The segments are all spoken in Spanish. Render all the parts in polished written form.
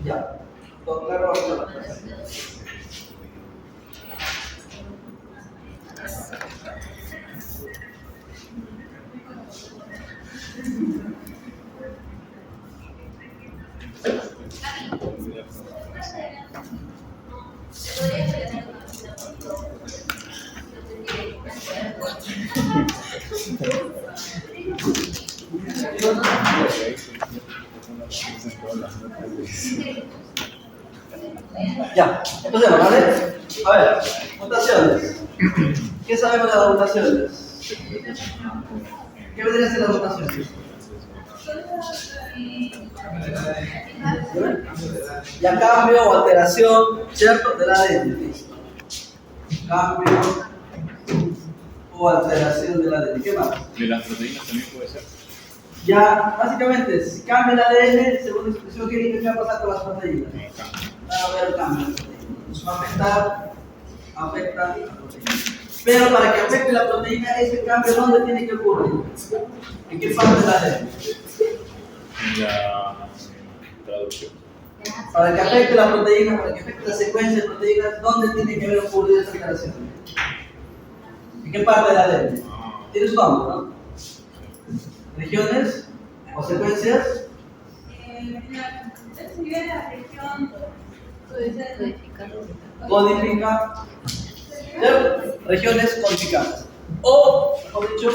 Ya. ¿Todo claro? Ya, empecemos, ¿vale? A ver, mutaciones. ¿Qué sabemos de las mutaciones? ¿Qué vendría a ser las mutaciones? Ya cambio o alteración, ¿cierto? Del ADN. Cambio o alteración del ADN. ¿Qué más? ¿De las proteínas también puede ser? Ya, básicamente, si cambia el ADN, según la expresión química, ¿qué va a pasar con las proteínas? Va a haber cambio de proteínas. Nos va a afecta a la proteína. Pero para que afecte la proteína, ese cambio, ¿dónde tiene que ocurrir? ¿En qué parte del ADN? En la traducción. Para que afecte la proteína, para que afecte la secuencia de proteínas, ¿dónde tiene que haber ocurrido esa alteración? ¿En qué parte del ADN? Tiene su nombre, ¿no? ¿Regiones o secuencias? Sería la región Codifica. Regiones codificadas. O, mejor dicho,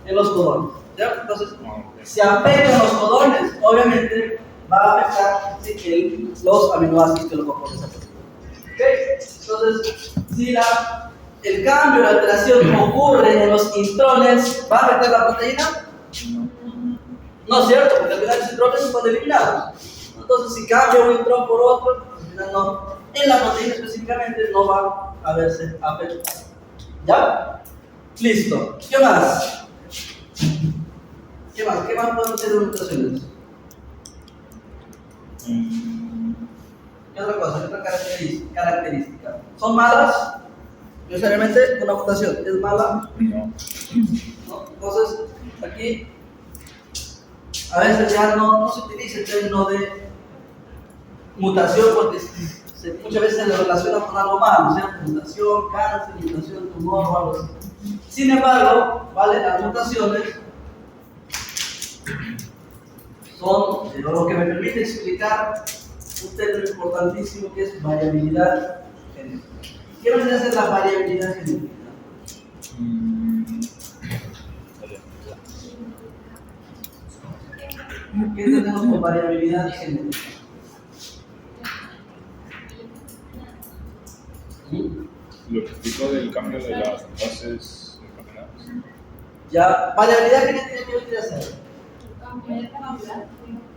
en los codones. ¿Ya? Entonces, si afectan los codones, obviamente va a afectar los aminoácidos que lo componen esa proteína. ¿Okay? Entonces, si el cambio, la alteración ocurre en los intrones, ¿va a afectar la proteína? No es cierto, porque al final los intrones se pueden eliminar. Entonces, si cambia un intrón por otro, al final no. En la proteína específicamente no va a verse afectada. ¿Ya? Listo. ¿Qué más? ¿Qué más? ¿Qué más podemos hacer de mutaciones? ¿Qué otra cosa? ¿Qué otra característica? ¿Son malas? Necesariamente una mutación es mala. No. ¿No? Entonces, aquí a veces ya no se utiliza el término de mutación porque muchas veces se le relaciona con algo malo, ¿cierto? Mutación, cáncer, mutación, tumor o algo así. Sin embargo, ¿vale? Las mutaciones son lo que me permite explicar un término importantísimo que es variabilidad genética. ¿Qué vendría a ser la variabilidad genética? ¿Qué tenemos con variabilidad genética? Lo que explicó del cambio de las bases encadenadas. Ya, variabilidad genética, ¿qué vendría a ser?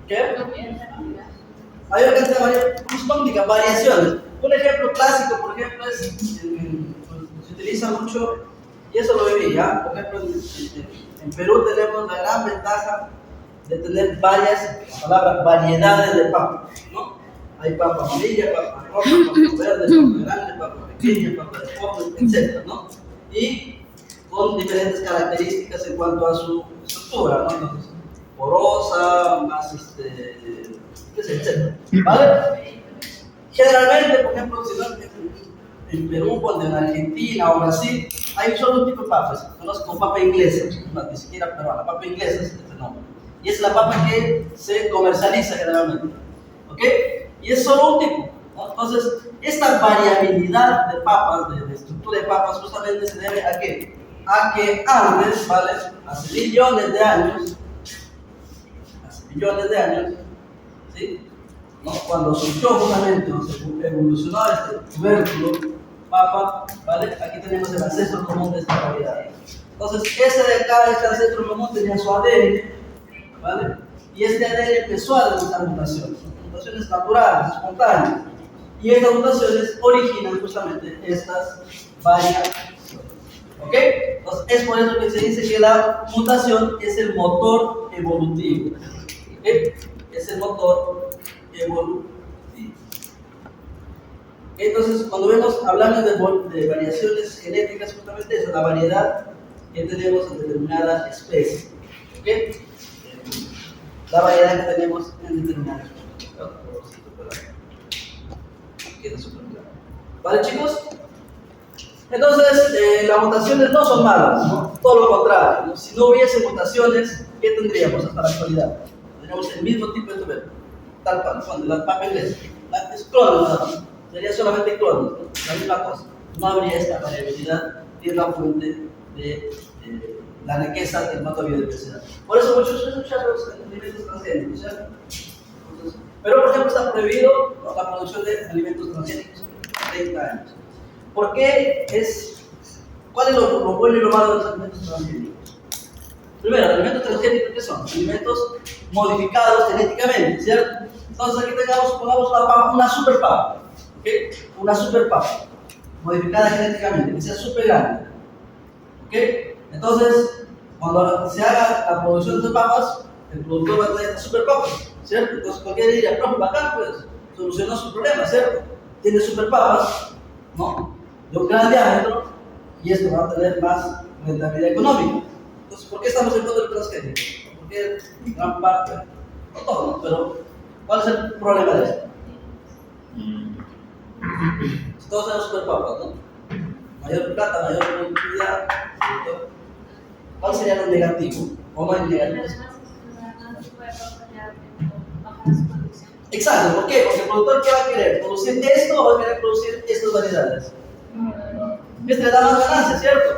¿Qué? Hay una cantidad de variaciones. Un ejemplo clásico, por ejemplo, es se utiliza mucho, y eso lo viví ya. Por ejemplo, en Perú tenemos la gran ventaja de tener variedades de papas, ¿no? Hay papa amarilla, papa roja, papa verde, papa grande, papa pequeña, papa de polvo, etc., ¿no? Y con diferentes características en cuanto a su estructura, ¿no? Entonces, porosa, más qué sé, etc. ¿Vale? Generalmente, por ejemplo, si no en Perú, cuando en Argentina o Brasil, hay solo un tipo de papas, conozco como papa inglesa, ni siquiera peruana, papa inglesa es el nombre. Y es la papa que se comercializa generalmente. ¿Ok? Y es solo un tipo, ¿no? Entonces, esta variabilidad de papas, de estructura de papas, justamente se debe a qué? A que antes, ¿vale? Hace millones de años, ¿sí? ¿No? Cuando surgió justamente, o se evolucionó este tubérculo, papa, ¿vale? Aquí tenemos el ancestro común de esta variedad. Entonces, este ancestro común tenía su ADN, ¿vale? Y este ADN empezó a demostrar mutaciones naturales, espontáneas. Y estas mutaciones originan justamente estas variaciones. ¿Ok? Entonces, es por eso que se dice que la mutación es el motor evolutivo. ¿Ok? Es el motor evolutivo. Entonces, cuando hablamos de variaciones genéticas, justamente es la variedad que tenemos en determinada especie. ¿Ok? La variedad que tenemos en determinada especie. Queda súper claro. ¿Vale, chicos? Entonces, las mutaciones no son malas, ¿no? Todo lo contrario, ¿no? Si no hubiese mutaciones, ¿qué tendríamos hasta la actualidad? Tendríamos el mismo tipo de tubérculo, tal cual, cuando la papa inglesa, es clones nada más, sería solamente clones, ¿no? La misma cosa. No habría esta variabilidad y es la fuente de la riqueza del mato biodiversidad. Por eso muchos escuchan los alimentos transgénicos, ¿cierto? Entonces, pero, por ejemplo, está prohibido, ¿no?, la producción de alimentos transgénicos en 30 años. ¿Por qué ¿Cuál es lo bueno y lo malo de los alimentos transgénicos? Primero, los alimentos transgénicos, ¿qué son? Alimentos modificados genéticamente, ¿cierto? Entonces aquí pongamos una super papa, ¿ok? Una super papa, modificada genéticamente, que sea súper grande, ¿ok? Entonces, cuando se haga la producción de papas, el productor va a tener esta super papa, ¿cierto? Entonces cualquiera diría, profe, bacán, pues, solucionó su problema, ¿cierto? Tiene super papas, ¿no?, de un gran diámetro, y esto va a tener más rentabilidad económica. Entonces, ¿por qué estamos en contra del transgénico? Porque gran parte, no todo, ¿no?, pero ¿cuál es el problema de esto? Todos tenemos superpapas, ¿no? Mayor plata, mayor productividad, ¿cierto? ¿Cuál sería lo negativo? ¿O no hay negativo? Exacto, ¿por qué? Porque el productor, ¿qué va a querer? ¿Producir esto o va a querer producir estas variedades? Este le da más ganancias, ¿cierto?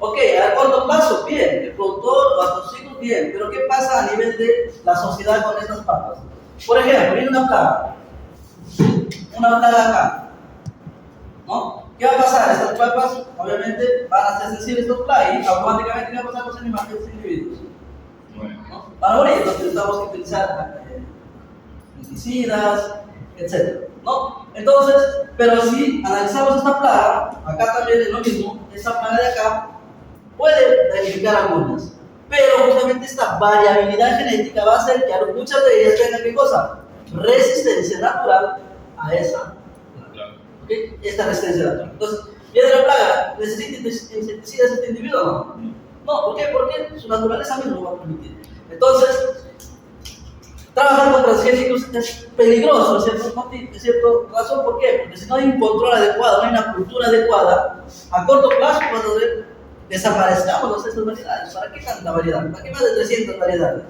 Ok, a corto plazo, bien, el productor, los hijos, bien, pero ¿qué pasa a nivel de la sociedad con estas papas? Por ejemplo, viene una plaga acá, ¿no? ¿Qué va a pasar? Estas papas, obviamente, van a ser sensibles a estos plagas y automáticamente, ¿qué va a pasar con los animales, los individuos? ¿No? Van a morir, entonces necesitamos que utilizar pesticidas, etc. ¿No? Entonces, pero si analizamos esta plaga, acá también es lo mismo, esta plaga de acá puede danificar algunas, pero justamente esta variabilidad genética va a hacer que muchas de ellas tengan, ¿qué cosa? Resistencia natural a esa plaga. ¿Okay? Esta resistencia natural. Entonces, viene la plaga, ¿necesita insecticidas este individuo o no? No, ¿por qué? Porque su naturaleza misma lo va a permitir. Entonces, trabajar con transgénicos es peligroso, ¿cierto? ¿Es cierto? ¿Razón por qué? Porque si no hay un control adecuado, no hay una cultura adecuada, a corto plazo, cuando desaparezcamos estas variedades. ¿Para qué tanta variedad? ¿Para qué más de 300 variedades?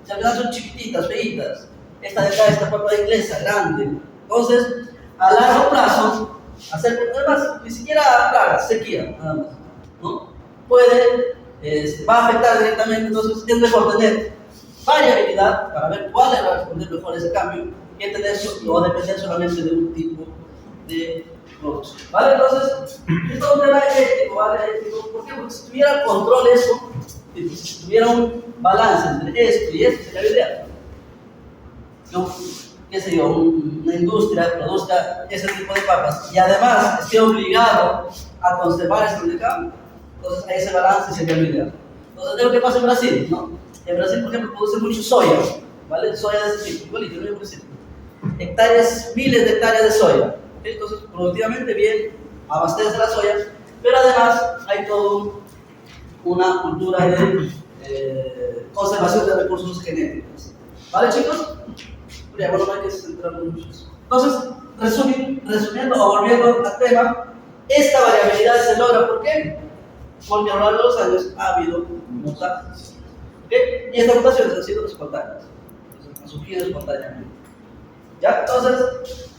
Si al final son chiquititas, feitas. Esta de acá, esta papa inglesa, grande. Entonces, a largo plazo, además, ni siquiera plagas, sequía, nada más, ¿no? Va a afectar directamente, entonces es mejor tener variabilidad para ver cuál le va a responder mejor ese cambio que tener o depender solamente de un tipo de producción. ¿Vale? Entonces, esto es un tema ético, ¿vale? ¿Por qué? Porque si tuviera control eso, si tuviera un balance entre esto y esto, sería ideal. ¿No? Qué sé yo, una industria produzca ese tipo de papas y además esté obligado a conservar esto de campo, entonces a ese balance sería lo ideal. Entonces, es lo que pasa en Brasil, ¿no? En Brasil, por ejemplo, produce mucho soya, ¿vale? Soya de ese tipo, igualito, no voy a decir. Hectáreas, miles de hectáreas de soya. ¿Okay? Entonces, productivamente bien, abastece la soya, pero además hay toda una cultura de conservación de recursos genéticos. ¿Vale, chicos? Ya, bueno, no hay que centrarnos mucho en eso. Entonces, resumiendo o volviendo al tema, esta variabilidad se logra, ¿por qué? Porque a lo largo de los años ha habido mutaciones. ¿Okay? Y estas mutaciones han sido espontáneas, han surgido espontáneamente. ¿Ya? Entonces,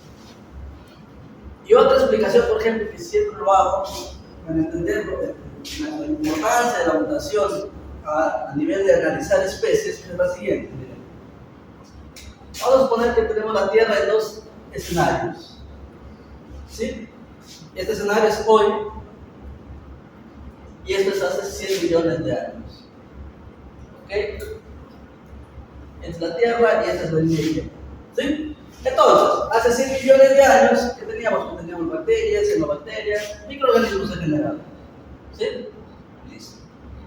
y otra explicación, por ejemplo, que siempre lo hago para entender la importancia de la mutación a nivel de analizar especies, es la siguiente. Vamos a suponer que tenemos la Tierra en dos escenarios. ¿Sí? Este escenario es hoy y esto es hace 100 millones de años. ¿Ok? Esta es la Tierra y esta es la línea. ¿Sí? Entonces, hace 100 millones de años, ¿qué teníamos? Pues teníamos bacterias, cianobacterias, microorganismos en general. ¿Sí? Listo.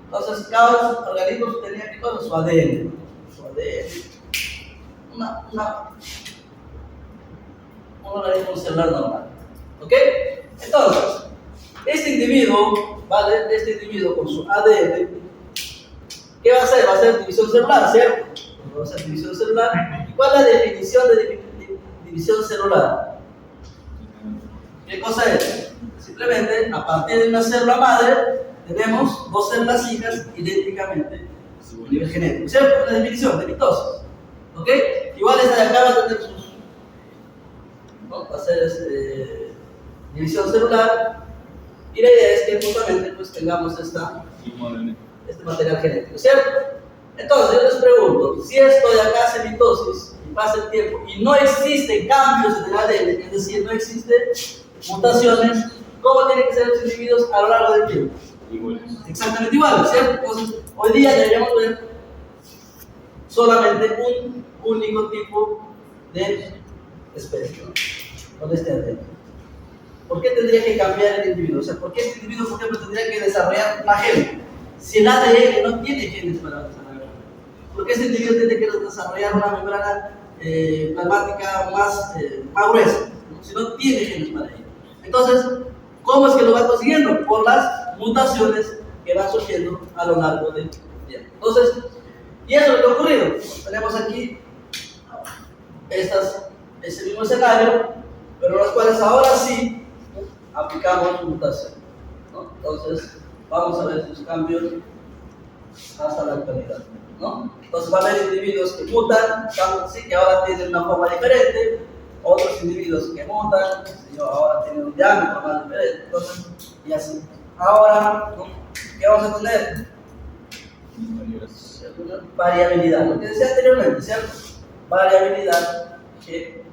Entonces, cada organismo tenía ¿qué cosa? Su ADN. Su ADN. Un organismo celular normal. ¿Ok? Entonces, este individuo, ¿vale? Este individuo con su ADN, ¿qué va a hacer? Va a hacer división celular, ¿cierto? Va a hacer división celular. cuál es la definición de división celular? ¿Qué cosa es? Simplemente, a partir de una célula madre, tenemos dos células hijas idénticamente a nivel genético. ¿Cierto? La definición de mitosis. ¿Ok? Igual esta de acá va a tener sus... ¿no? Va a ser división celular. Y la idea es que justamente pues, tengamos este material genético. ¿Cierto? Entonces, yo les pregunto, si esto de acá hace mitosis y pasa el tiempo y no existen cambios en el ADN, es decir, no existen mutaciones, ¿cómo tienen que ser los individuos a lo largo del tiempo? Iguales. Exactamente iguales, ¿cierto? Entonces, hoy día deberíamos ver solamente un único tipo de especie, ¿no? Con este ADN. ¿Por qué tendría que cambiar el individuo? O sea, ¿por qué este individuo, por ejemplo, tendría que desarrollar una gen? Si el ADN no tiene genes para desarrollar. ¿Por qué este individuo tiene que desarrollar una membrana plasmática más gruesa? Si no tiene genes para ello. Entonces, ¿cómo es que lo va consiguiendo? Por las mutaciones que van surgiendo a lo largo del tiempo. Entonces, y eso es lo que ha ocurrido. Tenemos aquí ese mismo escenario, pero en los cuales ahora sí aplicamos mutación, ¿no? Entonces, vamos a ver sus cambios hasta la actualidad, ¿no? Entonces, va a haber individuos que mutan, sí, que ahora tienen una forma diferente, otros individuos que mutan, ahora tienen un diámetro más diferente, entonces, y así. Ahora, ¿no? ¿Qué vamos a tener? Variabilidad, lo que decía anteriormente, ¿cierto? Variabilidad que,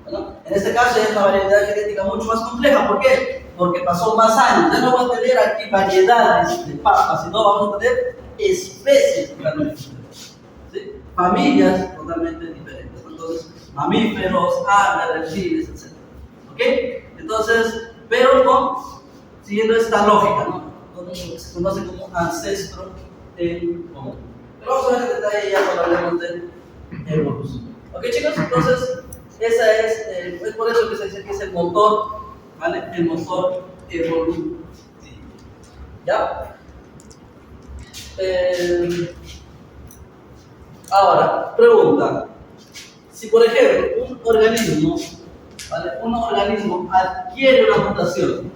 bueno, en este caso es una variabilidad genética mucho más compleja. ¿Por qué? Porque pasó más años. Ya no vamos a tener aquí variedades de papas, sino vamos a tener especies totalmente diferentes, ¿sí? Familias totalmente diferentes. Entonces, mamíferos, aves, reptiles, etc. ¿Ok? Entonces, pero siguiendo esta lógica, ¿no? Se conoce como ancestro en común. Pero vamos a ver en detalle ya cuando hablemos de evolución. ¿Ok, chicos? Entonces, esa es por eso que se dice que es el motor, ¿vale? El motor evolutivo. ¿Ya? Ahora, pregunta. Si, por ejemplo, un organismo, ¿vale? Un organismo adquiere una mutación,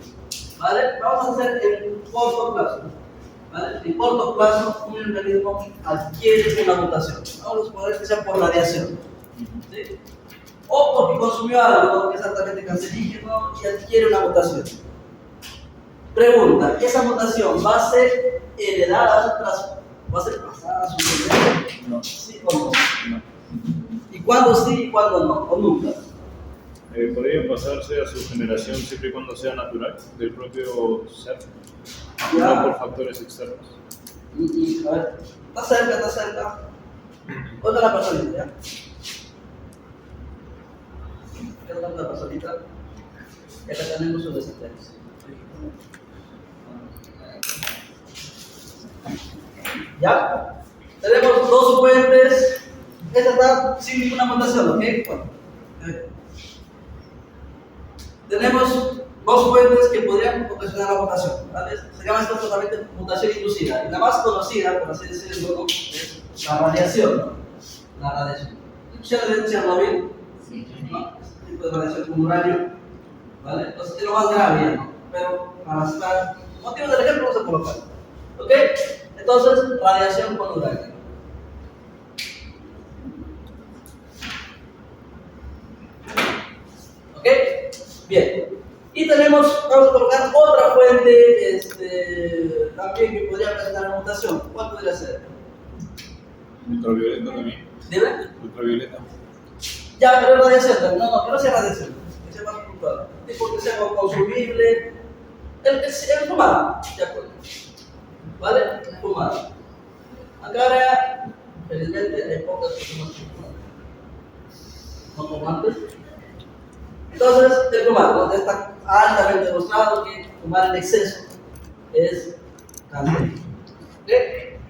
¿vale? Vamos a hacer en corto plazo, ¿vale? En corto plazo, un organismo adquiere una mutación. Vamos a suponer que sea por radiación, ¿sí? O porque consumió algo que es altamente cancerígeno y adquiere una mutación. Pregunta, ¿esa mutación va a ser heredada, va a ser pasada a su descendencia? No. ¿Sí o no? No. ¿Y cuándo sí y cuándo no? ¿O nunca? Podría pasarse a su generación siempre y cuando sea natural del propio ser, Ya. no por factores externos. A ver, está cerca, está cerca. ¿Dónde la personita, ya? ¿Qué es la personita? Y acá tenemos su descendencia. ¿Ya? Tenemos dos fuentes. Esta está sin ninguna mutación, ¿ok? Bueno, tenemos dos fuentes que podrían ocasionar la mutación, ¿vale? Se llama esto totalmente mutación inducida. Y la más conocida, por así decirlo, es la radiación, ¿no? La radiación. ¿Escucharon de Chernobyl? Sí. ¿No? Este tipo de radiación con uranio, ¿vale? Entonces es lo más grave, ¿no? Pero para motivos del ejemplo vamos a colocar. ¿Ok? Entonces, radiación con uranio. ¿Ok? Bien. Y tenemos, vamos a colocar otra fuente también que podría presentar una mutación. ¿Cuál podría ser? Ultravioleta también. ¿Dime? Ultravioleta. Ya, pero radiación también. No, que no sea radiación. Que sea más puntual. Tipo que sea consumible. El fumado. De acuerdo. ¿Vale? El fumado. Acá ahora, felizmente, hay pocas personas que fuman. No como antes. Entonces, el fumar, está altamente demostrado que fumar en exceso es cancerígeno. ¿Ok?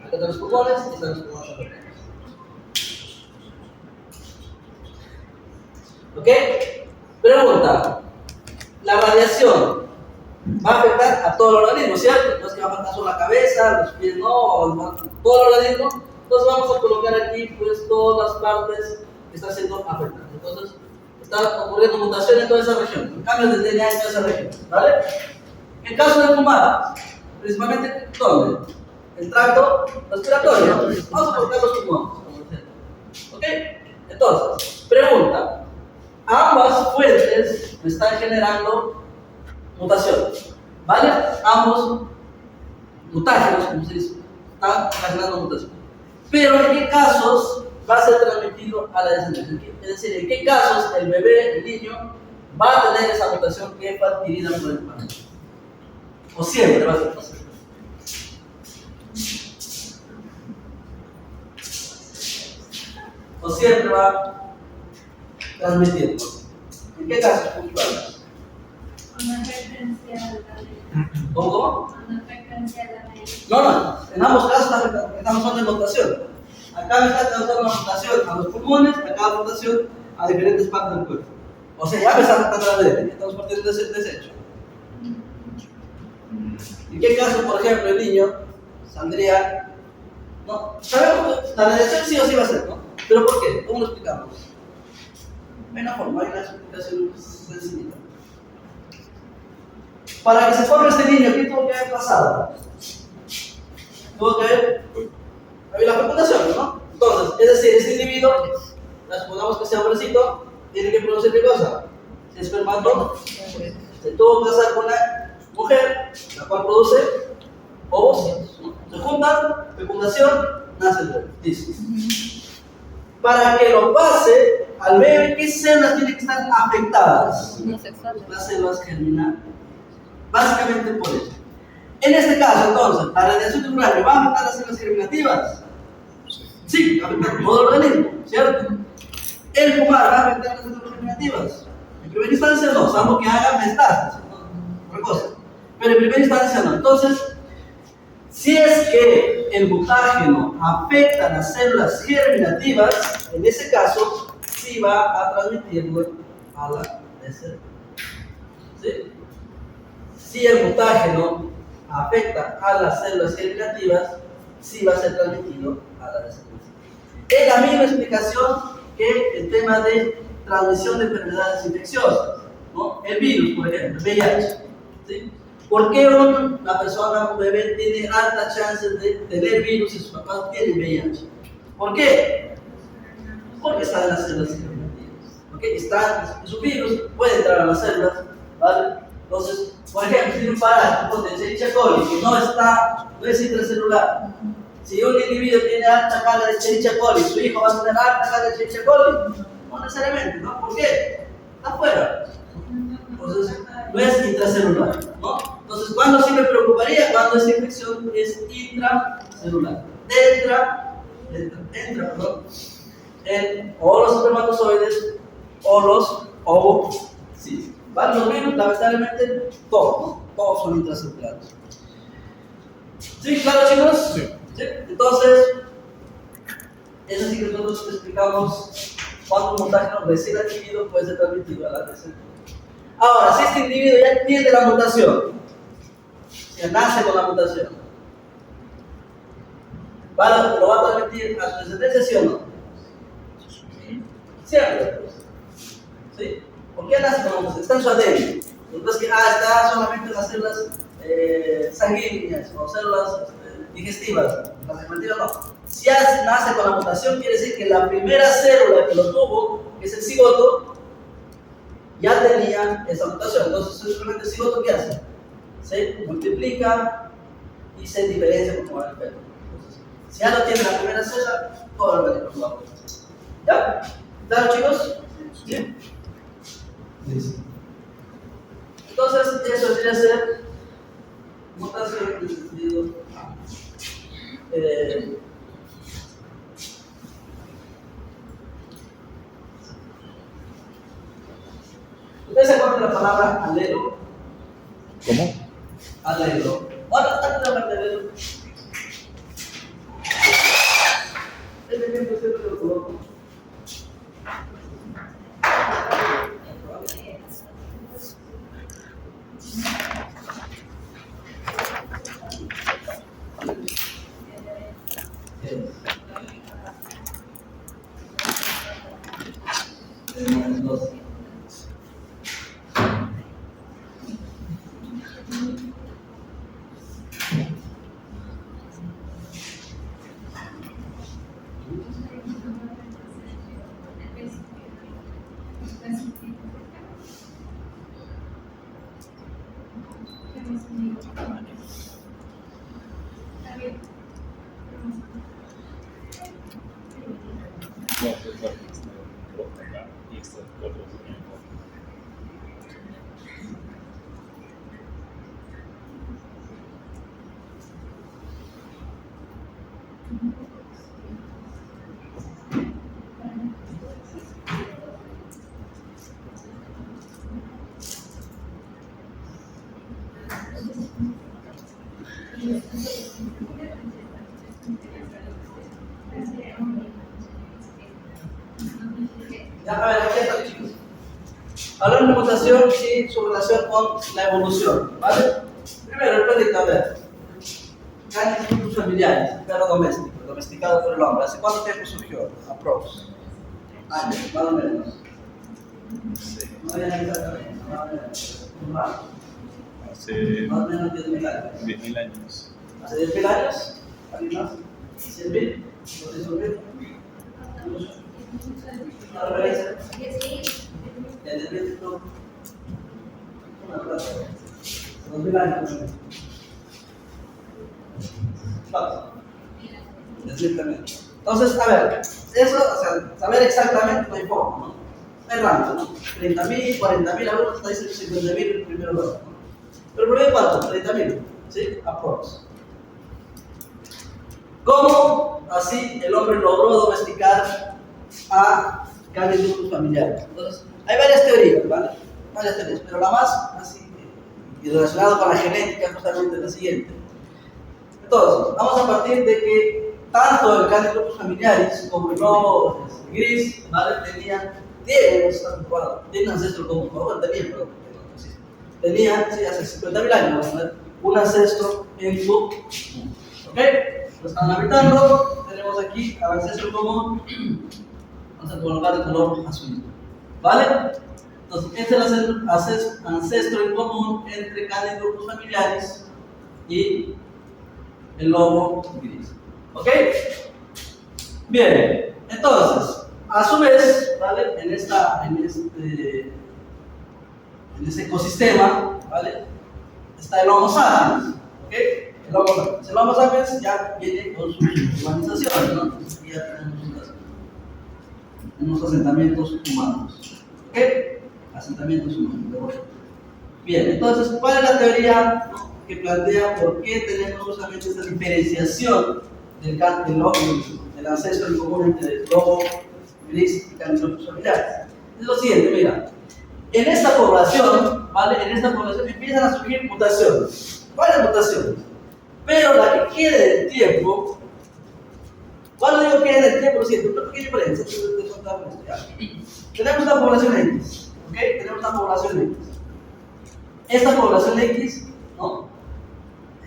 Acá están los pulmones y están los pulmones. ¿Ok? Pregunta: la radiación va a afectar a todo el organismo, ¿cierto? No es que va a afectar solo la cabeza, los pies, no, todo el organismo. Entonces, vamos a colocar aquí pues todas las partes está siendo afectado. Entonces, está ocurriendo mutación en toda esa región, cambios de DNA en toda esa región, ¿vale? En caso de fumar, principalmente, ¿dónde? El tracto respiratorio. Vamos a colocar los pulmones, como ejemplo. ¿Ok? Entonces, pregunta. Ambas fuentes están generando mutaciones, ¿vale? Ambos mutágenos, como se dice, están generando mutaciones. Pero ¿en qué casos va a ser transmitido a la descendencia? Es decir, ¿en qué casos el bebé, el niño, va a tener esa mutación que fue adquirida por el padre? ¿O siempre va a ser posible? ¿O siempre va a transmitirlo? ¿En qué casos puntuales? Cuando afectencia a la ley. ¿Cómo? Cuando afectencia a la ley. No, en ambos casos estamos hablando de mutación. Acá me está causando una mutación a los pulmones, acá la mutación a diferentes partes del cuerpo. O sea, ya me está afectando la ley, estamos partiendo de ese desecho. ¿En qué caso, por ejemplo, el niño saldría? ¿No? Sabemos que la radiación sí o sí va a ser, ¿no? ¿Pero por qué? ¿Cómo lo explicamos? Hay una forma, hay una explicación sencilla. Para que se forme este niño, ¿qué tuvo que haber pasado? Tuvo que haber la fecundación, ¿no? Entonces, es decir, este individuo, supongamos que sea hombrecito, tiene que producir ¿qué cosa? Espermatozoides. Se tuvo que casar con una mujer, la cual produce ovocitos, ¿no? Se juntan, fecundación, nace el bebé. Listo. Para que lo pase al bebé, ¿qué células tienen que estar afectadas? Las células germinales. Básicamente por eso. En este caso, entonces, la radiación celular va a afectar las células germinativas. Sí, va a afectar todo el organismo, ¿cierto? El fumar va a afectar las células germinativas. En primera instancia no, salvo que haga metástasis, ¿no? Otra cosa. Pero en primera instancia no. Entonces, si es que el mutágeno afecta las células germinativas, en ese caso, sí va a transmitirlo a la descendencia. ¿Sí? Si el mutágeno afecta a las células germinativas, sí va a ser transmitido a la descendencia. Es la misma explicación que el tema de transmisión de enfermedades infecciosas, ¿no? El virus, por ejemplo, el VIH. ¿Sí? ¿Por qué una persona, un bebé, tiene altas chances de tener virus si sus papás tienen VIH? ¿Por qué? Porque está en las células germinativas. ¿Okay? Está, su virus puede entrar a las células, ¿vale? Entonces, por ejemplo, si tiene un parásito de Escherichia coli que no es intracelular, si un individuo tiene alta carga de Escherichia coli, su hijo va a tener alta carga de Escherichia coli, no necesariamente, ¿no? ¿Por qué? Está afuera. Entonces, no es intracelular, ¿no? Entonces, ¿cuándo sí me preocuparía? Cuando esa infección es intracelular. Entra, perdón, en o los espermatozoides o los ovocitos. ¿Vale? Los virus, lamentablemente, todos, ¿no? Todos son intracelulares. ¿Sí? ¿Claro, chicos? Sí. ¿Sí? Entonces, es así que nosotros explicamos cuando un mutágeno recién adquirido puede ser transmitido a la descendencia. Ahora, si este individuo ya tiene la mutación, ya nace con la mutación, ¿lo va a transmitir a su descendencia, sí o no? Cierto. ¿Sí? ¿Por qué nace con la mutación? Está en su ADN. No es que está solamente en las células sanguíneas o células digestivas. Las germinativas no. Si ya nace con la mutación, quiere decir que la primera célula que lo tuvo, que es el cigoto, ya tenía esa mutación. Entonces, simplemente el cigoto, ¿qué hace? Se multiplica y se diferencia como va el feto. Entonces, si ya no tiene la primera célula, todo el organismo va a poner. ¿Ya? ¿Claro, chicos? ¿Sí? Listo. Entonces, eso debería ser mutación en el sentido. ¿Ustedes se acuerdan de la palabra alelo? ¿Cómo? Alelo. Ahora, antes de hablar de alelo, este ejemplo siempre lo coloco. -2. No, esta es roja acá y esta otra es roja. Ya, a ver, aquí está, chicos. Hablando de mutación y su relación con la evolución, ¿vale? Primero, el perrito, a ver. Cánidos familiares, perro doméstico, domesticado por el hombre. ¿Hace cuánto tiempo surgió? Aprox. Años, más o menos. Sí. No voy a exactamente, más o menos. Hace Más o menos 10.000 años. 10.000 años. ¿Hace 10.000 años? ¿Alguien más? ¿100.000? ¿200.000? ¿Una referencia? Ya, 10.000, no. Una plata. 2.000 años. Vamos. Exactamente. Entonces, a ver, eso, o sea, saber exactamente no hay forma, ¿no? Hay rango, ¿no? 30.000, 40.000, algunos están diciendo 50.000 el primero lugar, ¿no? Pero ¿por qué cuánto? 30.000, ¿sí? Aprox. ¿Cómo así el hombre logró domesticar a cánidos familiares? Entonces, hay varias teorías, ¿vale? Varias teorías, pero la más así, y relacionada con la genética, justamente es la siguiente. Entonces, vamos a partir de que tanto el cánidos familiares como el lobo gris, ¿vale? Tienen ancestro común, bueno, tenían, pero no existe. Tenían, sí, hace 50.000 años, ¿vale? Un ancestro en común. ¿Ok? Lo están habitando, tenemos aquí al ancestro común, vamos a colocar el color azul, ¿vale? Entonces, este es el ancestro en común entre cánidos familiares y el lobo gris. ¿Ok? Bien, entonces, a su vez, ¿vale? En este ecosistema, ¿vale? Está el Homo sapiens, ¿ok? El Homo sapiens ya viene con su humanización, ¿no? Entonces, aquí ya tenemos unos asentamientos humanos, ¿ok? Asentamientos humanos. Bien, entonces, ¿cuál es la teoría que plantea por qué tenemos justamente esta diferenciación del ancestro en común entre el lobo gris y cánidos familiares? Es lo siguiente, mira. En esta población, ¿vale? En esta población empiezan a surgir mutaciones. ¿Cuáles mutaciones? Pero la que quede del tiempo, cuando digo que quede del tiempo, lo siento, una pequeña diferencia. Tenemos una población X, ¿ok? Tenemos una población X. Esta población X, ¿no?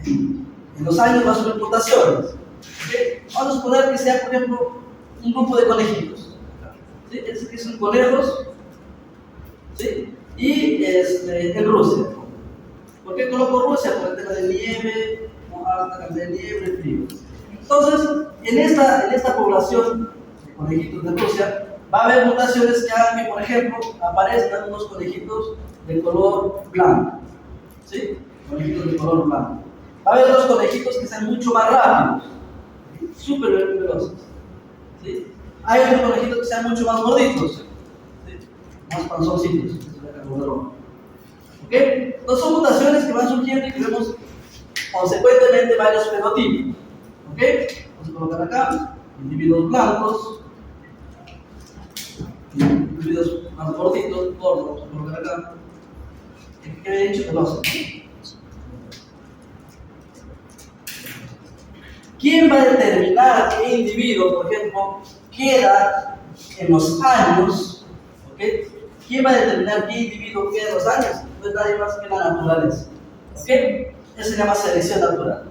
En los años va a sufrir mutaciones. ¿Okay? Vamos a suponer que sea, por ejemplo, un grupo de conejitos. ¿Sí? Es que son conejos, ¿sí? Y en Rusia. ¿Por qué coloco Rusia? Por el tema de nieve, alta cantidad de nieve, frío. Entonces, en esta población de conejitos de Rusia, va a haber mutaciones que hagan que, por ejemplo, aparezcan unos conejitos de color blanco. ¿Sí? Conejitos de color blanco. Va a haber otros conejitos que sean mucho más rápidos, súper veloces. ¿Sí? Hay otros conejitos que sean mucho más gorditos, ¿sí? Más panzoncitos. ¿Ok? Entonces son mutaciones que van surgiendo y que vemos consecuentemente varios fenotipos. ¿Ok? Vamos a colocar acá individuos blancos, individuos más gorditos, gordos, vamos a colocar acá. ¿Qué había dicho? Veloces. ¿Quién va a determinar qué individuo, por ejemplo, queda en los años? ¿Ok? ¿Quién va a determinar qué individuo queda en los años? No es nadie más que la naturaleza. ¿Ok? Eso se llama selección natural.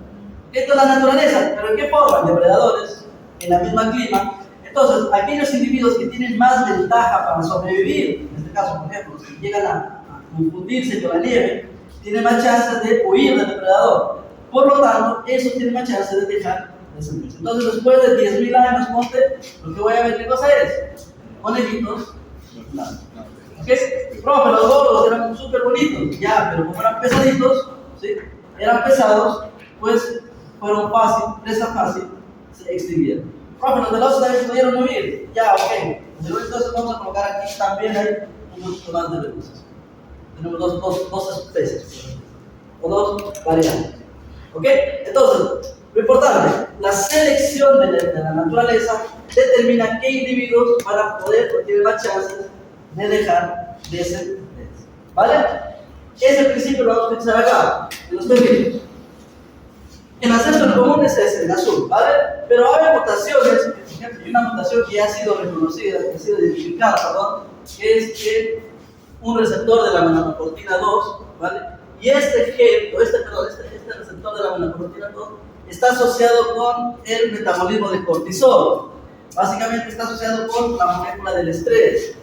Esto es la naturaleza, pero ¿en qué forma? Depredadores, en la misma clima. Entonces, Entonces, aquellos individuos que tienen más ventaja para sobrevivir, en este caso, por ejemplo, si llegan a confundirse con la nieve, tienen más chances de huir del depredador. Por lo tanto, esos tienen más chances de dejar de servirse. Entonces, después de 10.000 años, ponte, lo que voy a ver qué cosa es. Conejitos, nada. ¿Ok? Profe, los gordos eran súper bonitos, ya, pero como eran pesaditos, ¿sí? Eran pesados, pues fueron fácil, presa fácil, se extinguieron. Profe, los veloces también pudieron huir, ya, ok. Entonces vamos a colocar aquí también hay un poquito más de veloces. Tenemos dos especies, o dos variantes. ¿Ok? Entonces, lo importante, la selección de la naturaleza determina qué individuos van a poder o tienen más chances de dejar de ser. ¿Vale? Ese principio lo vamos a utilizar acá, en los permisos. El ancestro común es ese, el azul, ¿vale? Pero hay mutaciones, por ejemplo, hay una mutación que ya ha sido reconocida, que ha sido identificada, perdón, que es que un receptor de la melanocortina 2, ¿vale? Y este receptor de la melanocortina 2 está asociado con el metabolismo de cortisol. Básicamente está asociado con la molécula del estrés.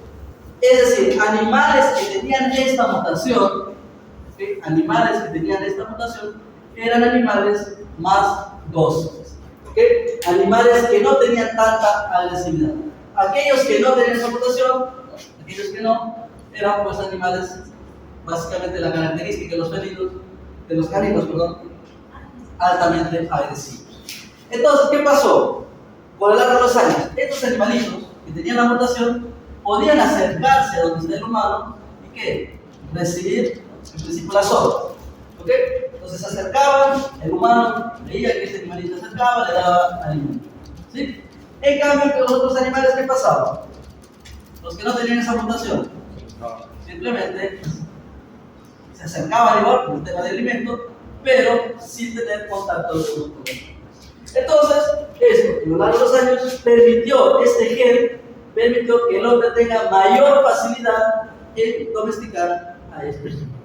Es decir, animales que tenían esta mutación, ¿sí? Animales que tenían esta mutación eran animales más dóciles, ¿okay? Animales que no tenían tanta agresividad. Aquellos que no tenían esa mutación, aquellos que no, eran pues animales, básicamente la característica de los caninos, altamente agresivos. Entonces, ¿qué pasó? Con el largo de los años, estos animalitos que tenían la mutación podían acercarse a donde está el humano y ¿qué? Recibir, en principio, la sopa. ¿Ok? Entonces se acercaban, el humano veía que este animalito se acercaba, le daba alimento. ¿Sí? En cambio, que los otros animales, ¿qué pasaba? Los que no tenían esa mutación, simplemente se acercaban igual por el tema del alimento, pero sin tener contacto con los animales. Entonces, esto, a lo largo de los años, permitió este gen, permitió que el hombre tenga mayor facilidad en domesticar a estos animales.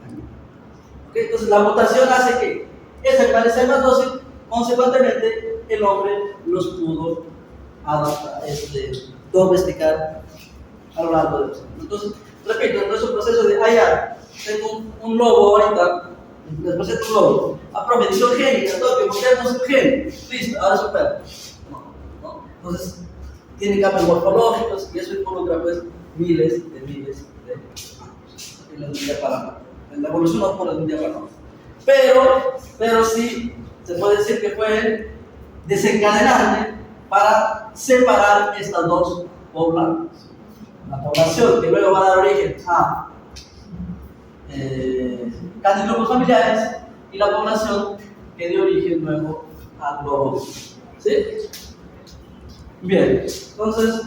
¿Okay? Entonces, la mutación hace que ese animal sea más dócil, consecuentemente, el hombre los pudo adaptar, domesticar a lo largo de los años. Entonces, repito, no es un proceso de, ya, tengo un lobo ahorita, les presento un lobo. Profesión génica, todo que busquemos un gen, listo, ahora es un perro. No. Entonces, tiene cambios morfológicos y eso involucra pues miles de años. En la evolución no ocurre de un día para otro. Pero sí se puede decir que fue el desencadenante para separar estas dos poblaciones. La población que luego va a dar origen a candidiopos familiares y la población que dio origen luego al lobo. ¿Sí? Bien, entonces,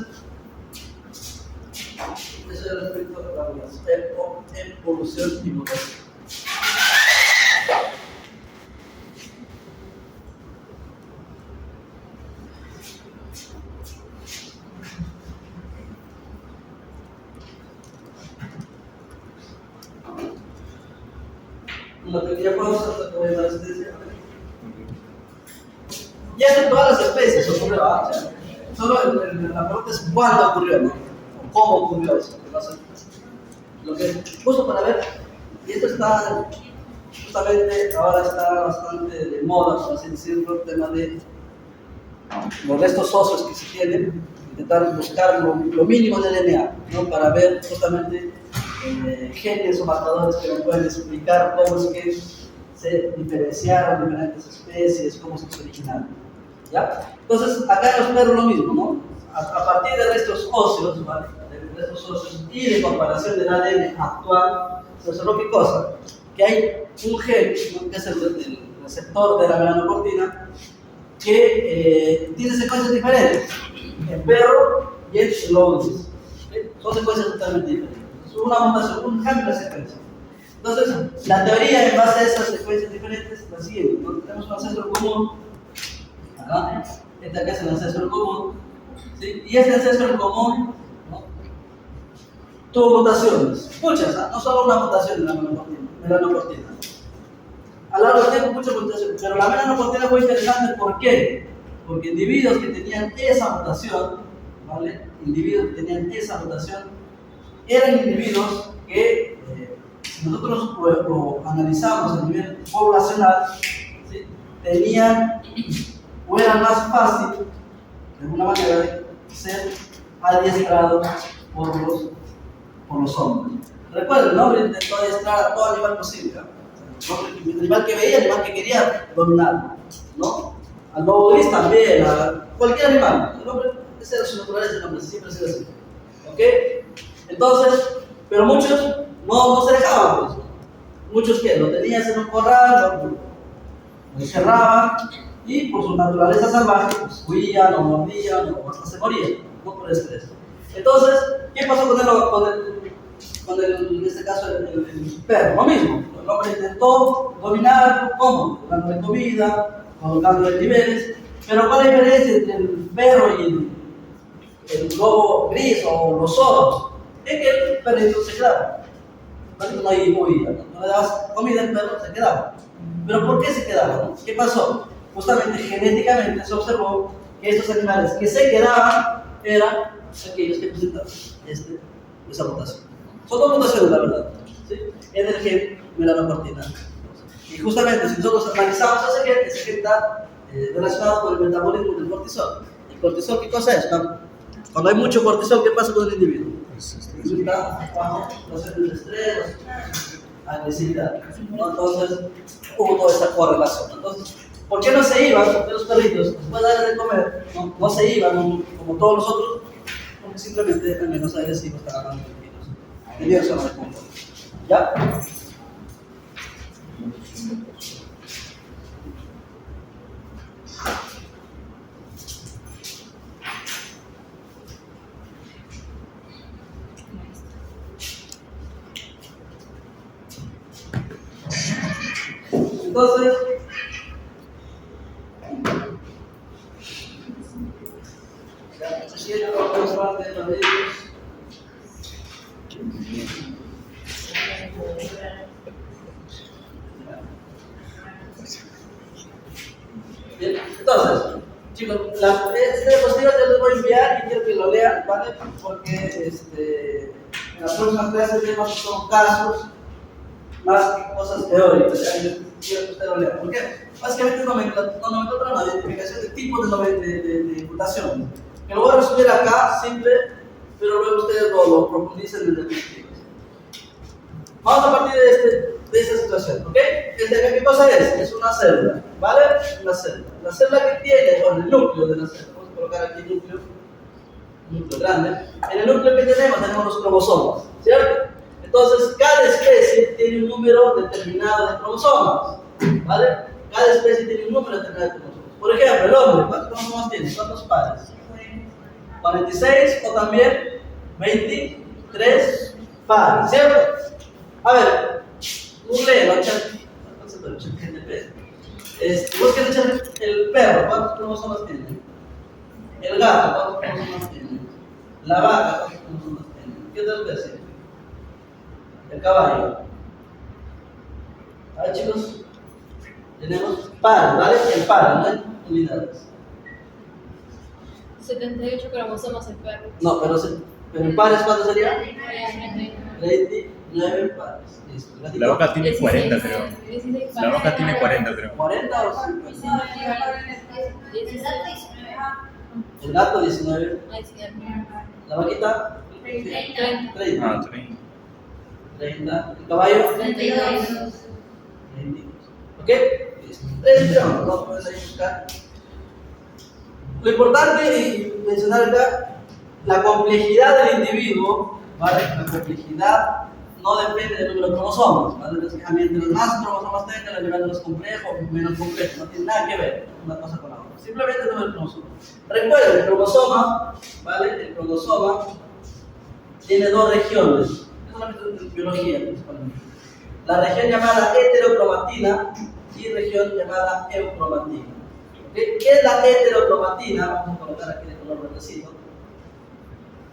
eso es respecto a la evolución y mutación. Una pequeña pausa hasta que voy a dar asistencia. Ya en todas las especies ocurrió, solo la pregunta es cuándo ocurrió, ¿no? O cómo ocurrió eso. Lo que justo para ver, y esto está justamente ahora está bastante de moda, por así decirlo, el tema de los restos óseos que se tienen, intentar buscar lo mínimo del DNA, ¿no? Para ver justamente genes o marcadores que nos pueden explicar cómo es que se diferenciaron diferentes especies, cómo se originaron. ¿Ya? Entonces, acá en los perros lo mismo, ¿no? A partir de restos óseos, ¿vale? De restos óseos y de comparación del ADN actual, se observó qué cosa? Que hay un gen, ¿no? Que es el receptor de la melanocortina, que tiene secuencias diferentes en perro y en lobo. ¿Okay? Son secuencias totalmente diferentes. Es una mutación, un cambio de secuencia. Entonces, la teoría en base a esas secuencias diferentes es la siguiente, ¿no? Tenemos un ancestro común, ¿verdad? Este acá es el ancestro común, ¿sí? Y este ancestro común, ¿no? Tuvo mutaciones, muchas, ¿no? No solo una mutación de la melanocortina. A lo largo del tiempo muchas mutaciones, pero la melanocortina fue interesante, ¿por qué? Porque individuos que tenían esa mutación, ¿vale? Individuos que tenían esa mutación eran individuos que, si nosotros lo analizamos a nivel poblacional, ¿sí? Tenían o era más fácil, de alguna manera, de ser adiestrados por los hombres. Recuerden, el hombre intentó adiestrar a todo animal posible, ¿no? El animal que veía, el animal que quería dominar, ¿no? Al lobo gris también, a cualquier animal. El hombre, esa era su naturaleza, el hombre siempre ha sido así. ¿Ok? Entonces, pero muchos no se dejaban, pues. Muchos que lo tenían en un corral, lo encerraban y por su naturaleza salvaje, pues huían o mordían o hasta se morían, no por estrés. Entonces, ¿qué pasó con en este caso, el perro? Lo mismo. El hombre intentó dominar, ¿cómo? Dándole comida, colocándole niveles, pero ¿cuál es la diferencia entre el perro y el lobo gris o los zorros? Es que el perrito se quedaba. No hay movida, no le dabas comida, el perro se quedaba. ¿Pero por qué se quedaba? ¿No? ¿Qué pasó? Justamente genéticamente se observó que estos animales que se quedaban eran aquellos que presentaban esa mutación. Son dos mutaciones, la verdad, ¿sí? En el gen melanocortina. Y justamente, si nosotros analizamos ese gen está relacionado con el metabolismo del cortisol. ¿El cortisol qué cosa es? Cuando hay mucho cortisol, ¿qué pasa con el individuo? Resulta bajo los niveles de estrés, agresividad, ¿no? Entonces hubo toda esa correlación. Entonces, ¿por qué no se iban? Porque los perritos, después de darles de comer, no se iban como todos los otros, porque simplemente eran menos agresivos, estaban más tranquilos. Tenían zona de confort. ¿Ya? Entonces, aquí ya vamos a hablar de los medios. Bien, entonces, chicos, este diapositiva te lo voy a enviar y quiero que lo lean, ¿vale? Porque en las próximas clases vemos que son casos más que cosas teóricas. ¿Ya? Quiero que usted lo lea. ¿Por qué? Básicamente es nomenclatura, una identificación de tipos de mutaciones. Que lo voy a resumir acá, simple, pero luego ustedes lo profundicen en el diapositiva. Vamos a partir de esta situación, ¿ok? ¿Qué cosa es? Es una célula, ¿vale? Una célula. La célula que tiene, bueno, el núcleo de la célula, vamos a colocar aquí el núcleo grande. En el núcleo que tenemos los cromosomas, ¿cierto? Entonces, cada especie tiene un número determinado de cromosomas, ¿vale? Cada especie tiene un número determinado de cromosomas. Por ejemplo, el hombre, ¿cuántos cromosomas tiene? ¿Cuántos pares? 46 o también 23 pares, ¿cierto? A ver, googleenlo, busquen el perro, ¿cuántos cromosomas tiene? El gato, ¿cuántos cromosomas tiene? La vaca, ¿cuántos cromosomas tiene? ¿Qué tal especie? El caballo. A ver, chicos, tenemos pares, ¿vale? El par, no hay unidades. 78 cromosomas el perro. No, pero en pares, ¿cuánto sería? 29 pares. Listo. La vaca tiene 40, 16, creo. 16 La vaca tiene 40, creo. 40 o 50. 16. El gato 19. Ay, sí, La vaquita 30. 30. Ah, 30. 30. El caballo 32. 22. ¿Ok? Listo. 32. No puedes ahí buscar. Lo importante y mencionar acá, la complejidad del individuo, ¿vale? La complejidad no depende del número de cromosomas, ¿vale? Mientras más cromosomas tenga, el nivel más complejo o menos complejo, no tiene nada que ver una cosa con la otra, simplemente el número de cromosomas. Recuerden, el cromosoma, ¿vale? El cromosoma tiene dos regiones, es solamente en biología principalmente. La región llamada heterocromatina y región llamada eucromatina. ¿Qué es la heterocromatina? Vamos a colocar aquí de color verdecito.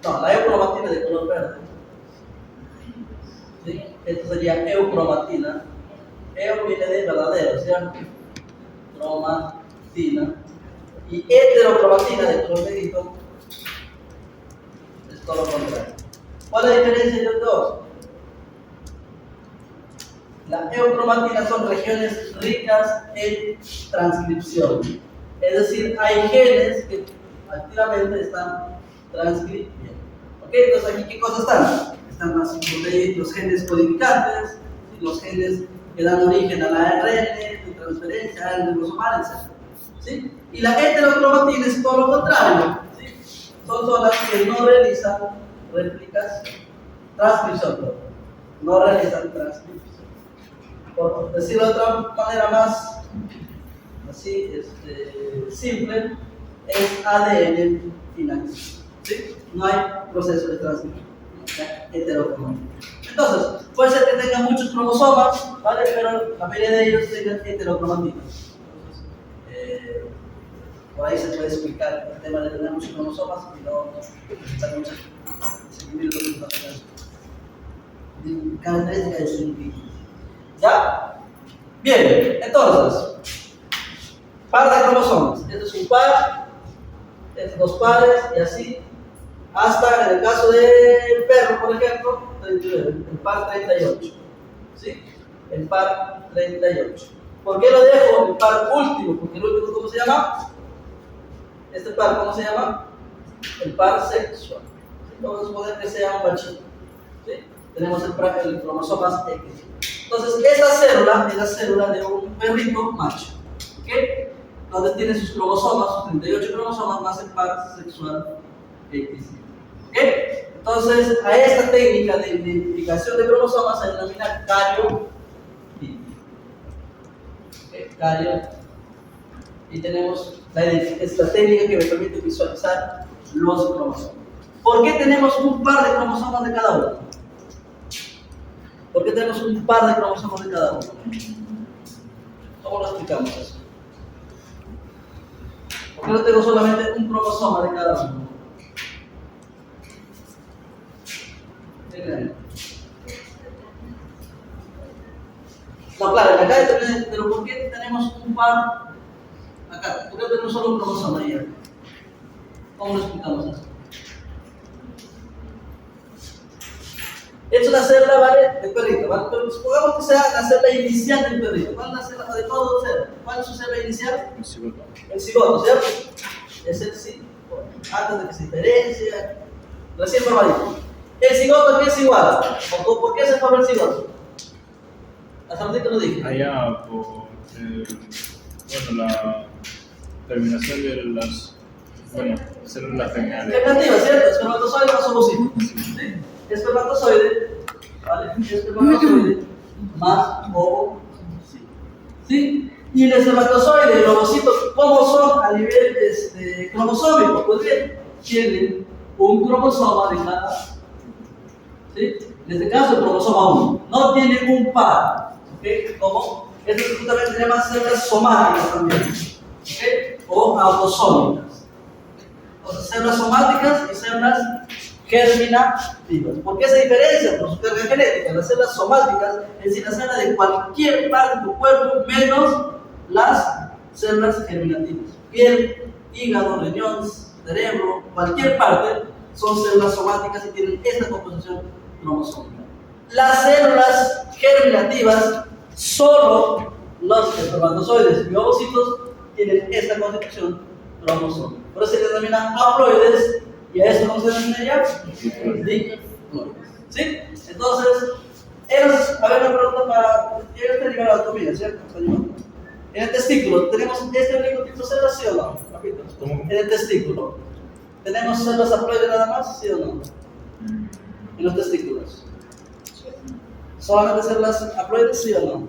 No, la eucromatina de color verde. ¿Sí? Esto sería eucromatina. Eu viene de verdadero, ¿cierto? Cromatina. Y heterocromatina de color negrito es todo lo contrario. ¿Cuál es la diferencia entre los dos? Las eucromatinas son regiones ricas en transcripción. Es decir, hay genes que activamente están transcribiendo. ¿Ok? Entonces, ¿aquí qué cosas están? Están los genes codificantes, los genes que dan origen a la ARN, de transferencia, al ribosomal, etc. ¿Sí? Y la heterocromatina es todo lo contrario. ¿Sí? Son zonas que no realizan réplicas, transcripción, no realizan transcripción. Por decirlo de otra manera más así, simple, es ADN inactivo. ¿Sí? No hay proceso de transcripción heterocromática. Entonces, puede ser que tengan muchos cromosomas, ¿vale? Pero la mayoría de ellos tengan heterocromatina. Por ahí se puede explicar el tema de tener muchos cromosomas y no necesitar muchas características de su individuo. ¿Ya? Bien, entonces, par de cromosomas. Este es un par, estos dos pares y así, hasta en el caso del perro, por ejemplo, el par 38. ¿Sí? El par 38. ¿Por qué lo dejo el par último? Porque el último, ¿cómo se llama? Este par, ¿cómo se llama? El par sexual. ¿Sí? Vamos a suponer que sea un machito. ¿Sí? Tenemos el cromosoma X. Entonces, esta célula es la célula de un perrito macho. ¿Ok? Donde tiene sus cromosomas, sus 38 cromosomas, más el par sexual X. ¿Ok? Entonces, a esta técnica de identificación de cromosomas se denomina carioptipo. ¿Ok? Carioptipo. Y tenemos esta técnica que me permite visualizar los cromosomas. ¿Por qué tenemos un par de cromosomas de cada uno? ¿Por qué tenemos un par de cromosomas de cada uno? ¿Cómo lo explicamos eso? ¿Por qué no tengo solamente un cromosoma de cada uno? No, claro, acá depende, pero ¿por qué tenemos un par acá? ¿Por qué tenemos solo un cromosoma ahí? ¿Cómo lo explicamos eso? Es una célula, ¿vale? Del perrito, ¿vale? Pero supongamos que sea la célula inicial del perrito. ¿Cuál es la célula de todo ser? ¿Cuál es su célula inicial? El cigoto. El cigoto, ¿cierto? Es el cigoto. Antes de que se diferencie, recién formadito. ¿El cigoto qué es igual? ¿Por qué se forma el cigoto? Hasta ahorita lo dije. Allá por la terminación de las células terminales. Alternativa, ¿cierto? Espermatozoide más ovocito. ¿Sí? Espermatozoide, ¿vale? Espermatozoide más ovocito. ¿Sí? Y el espermatozoide y el ovocito, ¿cómo son a nivel cromosómico? Pues bien, tienen un cromosoma de cada. ¿Sí? En este caso, el cromosoma 1. No tiene un par. ¿Ok? ¿Cómo? Esto justamente se llama células somáticas también. ¿Ok? O autosómicas. O sea, células somáticas y células germinativas. ¿Por qué se diferencia? Por su carga genética. Las células somáticas, es decir, las células de cualquier parte de tu cuerpo, menos las células germinativas. Piel, hígado, riñón, cerebro, cualquier parte son células somáticas y tienen esta composición cromosómica. Las células germinativas, solo los espermatozoides y ovocitos tienen esta constitución cromosómica. Por eso se denominan haploides y a eso ¿cómo se denomina ya? Diploides. ¿Sí? Entonces, a ver, una pregunta para. Yo te llevar a la comida, ¿cierto? En el testículo, ¿tenemos este único tipo de células, sí o no? Repito. En el testículo, ¿tenemos células haploides nada más, sí o no? En los testículos. ¿Solamente células haploides, sí o no?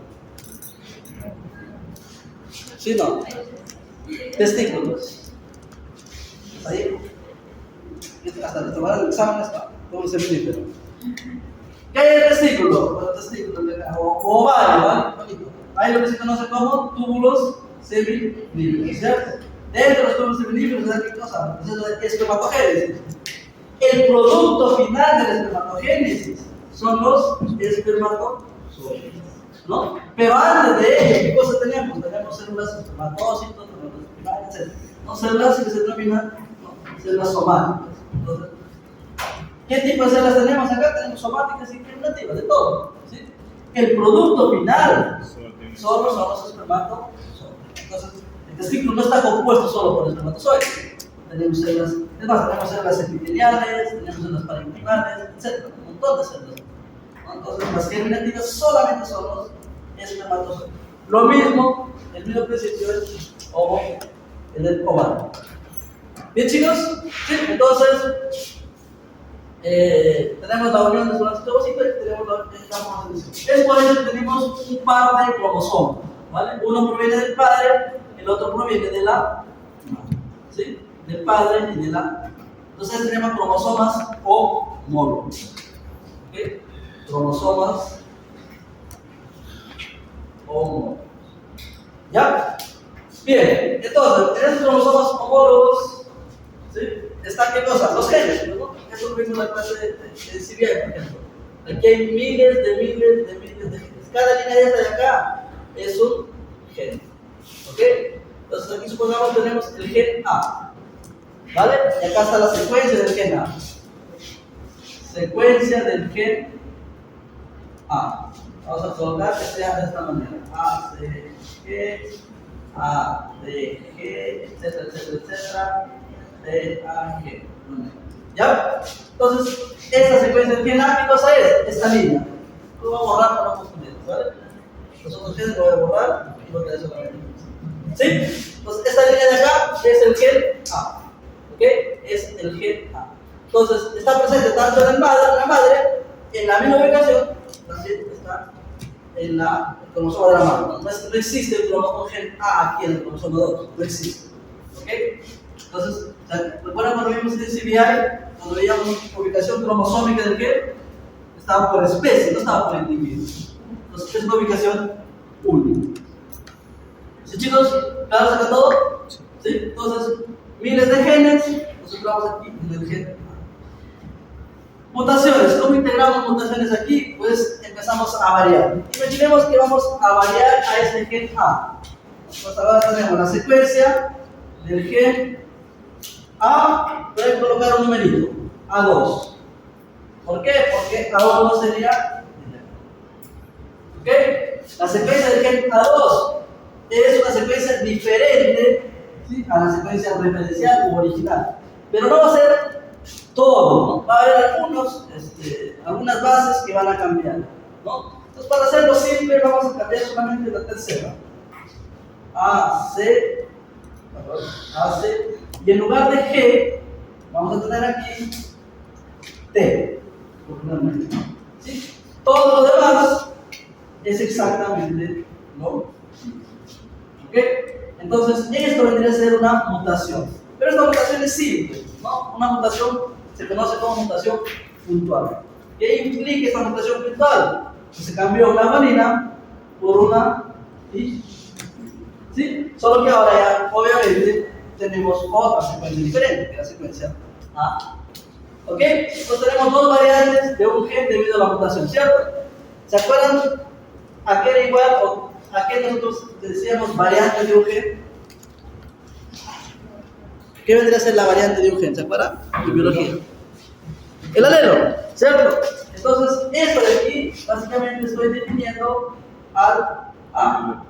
¿Sí o no? Testículos. Ahí. Hasta de tomar el examen está. ¿Cómo se dice? ¿Qué hay en el testículo? Bueno, testículo o ovario, ¿vale? Hay lo que se conoce como túbulos semilíneos, ¿cierto? Dentro de los túbulos semilíneos, ¿sabes qué cosa? Es espermatogénesis. El producto final de la espermatogénesis son los espermatozoides, ¿no? Pero antes de ello, ¿qué cosa tenemos? Tenemos células espermatócitos, etc. ¿No? Células que se denominan células somáticas. Entonces, ¿Qué tipo de células tenemos acá? Tenemos somáticas y germinativas, de todo. ¿Sí? El producto final son los espermatozoides. Entonces, el testículo no está compuesto solo por espermatozoides. Tenemos células, es más, tenemos células epiteliales, tenemos células parenquimales, etc. Un montón de células. ¿No? Entonces, las germinativas solamente son los espermatozoides. Lo mismo, el mismo principio es el ovario. Bien, chicos, ¿sí? Entonces, tenemos la unión de su ovocito y tenemos la fertilización. Es por eso que tenemos un par de cromosomas, ¿vale? Uno proviene del padre, el otro proviene de la madre, ¿sí? Del padre y de la. Entonces tenemos cromosomas homólogos, ¿ok? Cromosomas homólogos. ¿Ya? Bien, entonces, en estos cromosomas homólogos, ¿sí? ¿Están qué cosa? Los genes, ¿no? Eso lo vimos en la clase de CBI, por ejemplo. Aquí hay miles de genes. Cada línea de esta de acá es un gen. ¿Ok? Entonces aquí supongamos tenemos el gen A. ¿Vale? Y acá está la secuencia del gen A. Secuencia del gen A. Vamos a colocar que sea de esta manera. A, C, G, A, D, G, etcétera, etcétera, etcétera. D, A, G. ¿Ya? Entonces, esta secuencia del gen A, ¿qué cosa es? Esta línea. Lo voy a borrar para no confundir, ¿vale? Los otros genes lo voy a borrar y voy a quedar solamente. ¿Sí? Entonces, esta línea de acá es el gen A. ¿Ok? Es el gen A. Entonces, está presente tanto en la madre, en la misma ubicación, también está en el cromosoma de la madre. No existe el cromosoma gen A aquí en el cromosoma 2. No existe. ¿Ok? Entonces, recuerdan cuando vimos el CBI, cuando veíamos ubicación cromosómica del gen, estaba por especie, no estaba por individuo. Entonces, es una ubicación única. ¿Sí, chicos? ¿Claro acá todo? ¿Sí? Entonces, miles de genes, nosotros vamos aquí en el gen. Mutaciones, ¿cómo integramos mutaciones aquí? Pues empezamos a variar. Imaginemos que vamos a variar a este gen A. Pues ahora tenemos la secuencia del gen A, voy a colocar un numerito, A2. ¿Por qué? Porque A1 sería. ¿Ok? La secuencia del gen A2 es una secuencia diferente, ¿sí?, a la secuencia referencial u original. Pero no va a ser todo, ¿no? Va a haber algunas bases que van a cambiar, ¿no? Entonces, para hacerlo simple, vamos a cambiar solamente la tercera. AC, y en lugar de G, vamos a tener aquí T, ¿sí? Todo lo demás es exactamente lo mismo. ¿Ok? Entonces, esto vendría a ser una mutación. Pero esta mutación es simple, ¿no? Una mutación se conoce como mutación puntual. ¿Qué implica esta mutación puntual? Que se cambió una guanina por una I. ¿Sí? Solo que ahora ya, obviamente, tenemos otra secuencia diferente, que es la secuencia A. ¿Ok? Entonces tenemos dos variantes de un gen debido a la mutación, ¿cierto? ¿Se acuerdan a qué era igual o a qué nosotros decíamos variante de un gen? ¿Qué vendría a ser la variante de un gen? ¿Se acuerdan? De biología. El alelo, ¿cierto? Entonces, esto de aquí, básicamente estoy definiendo al A.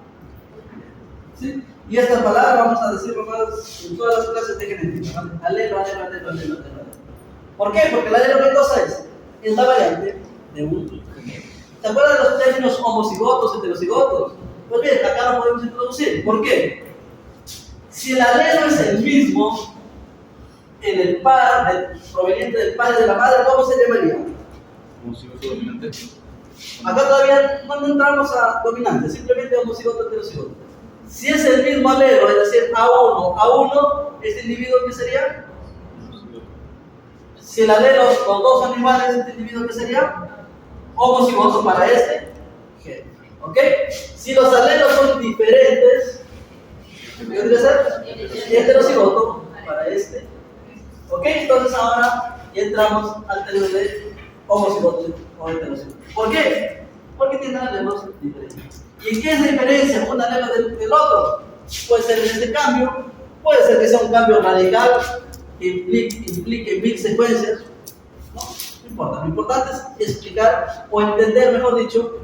¿Sí? Y esta palabra vamos a decirlo más en todas las clases de genética, ¿vale? Alelo, alelo, alelo, alelo, alelo. ¿Por qué? Porque el alelo, ¿qué cosa es? Es la variante de un gen. ¿Se acuerdan de los términos homocigotos, heterocigotos? Pues bien, acá lo podemos introducir. ¿Por qué? Si el alelo es el mismo en el par, proveniente del padre y de la madre, ¿cómo se llamaría? Homocigoto dominante. Acá todavía no entramos a dominante, simplemente homocigoto, heterocigoto. Si es el mismo alelo, es decir, A1, ¿este individuo qué sería? Si el alelo, los dos son iguales, ¿este individuo qué sería? Homocigoto para este gen. ¿Ok? Si los alelos son diferentes, ¿qué podría ser? Heterocigoto para este. ¿Ok? Entonces ahora ya entramos al término de homocigoto o heterocigoto. ¿Por qué? Porque tienen alelos diferentes. ¿Y qué es la diferencia un alelo del otro? Puede ser en este cambio, puede ser que sea un cambio radical que implique mil secuencias, ¿no? importa. Lo importante es explicar o entender, mejor dicho,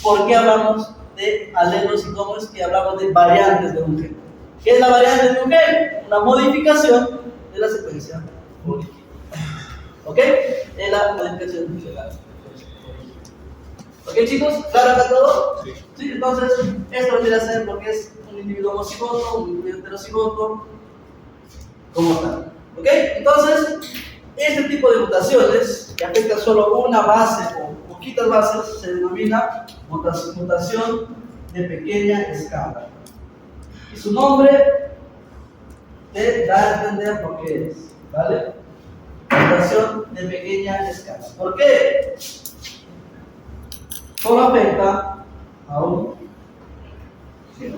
por qué hablamos de alelos y cómo es que hablamos de variantes de un gen. ¿Qué es la variante de un gen? Una modificación de la secuencia original. ¿Ok? Es la modificación de la secuencia. ¿Ok, chicos? ¿Claro acá todo? Sí. Sí, entonces, esto vendría a ser lo que es un individuo homocigoto, un individuo heterocigoto, como tal. ¿Ok? Entonces, este tipo de mutaciones, que afectan solo una base o poquitas bases, se denomina mutación de pequeña escala. Y su nombre te da a entender lo que es, ¿vale? Mutación de pequeña escala. ¿Por qué? Solo afecta a un gen.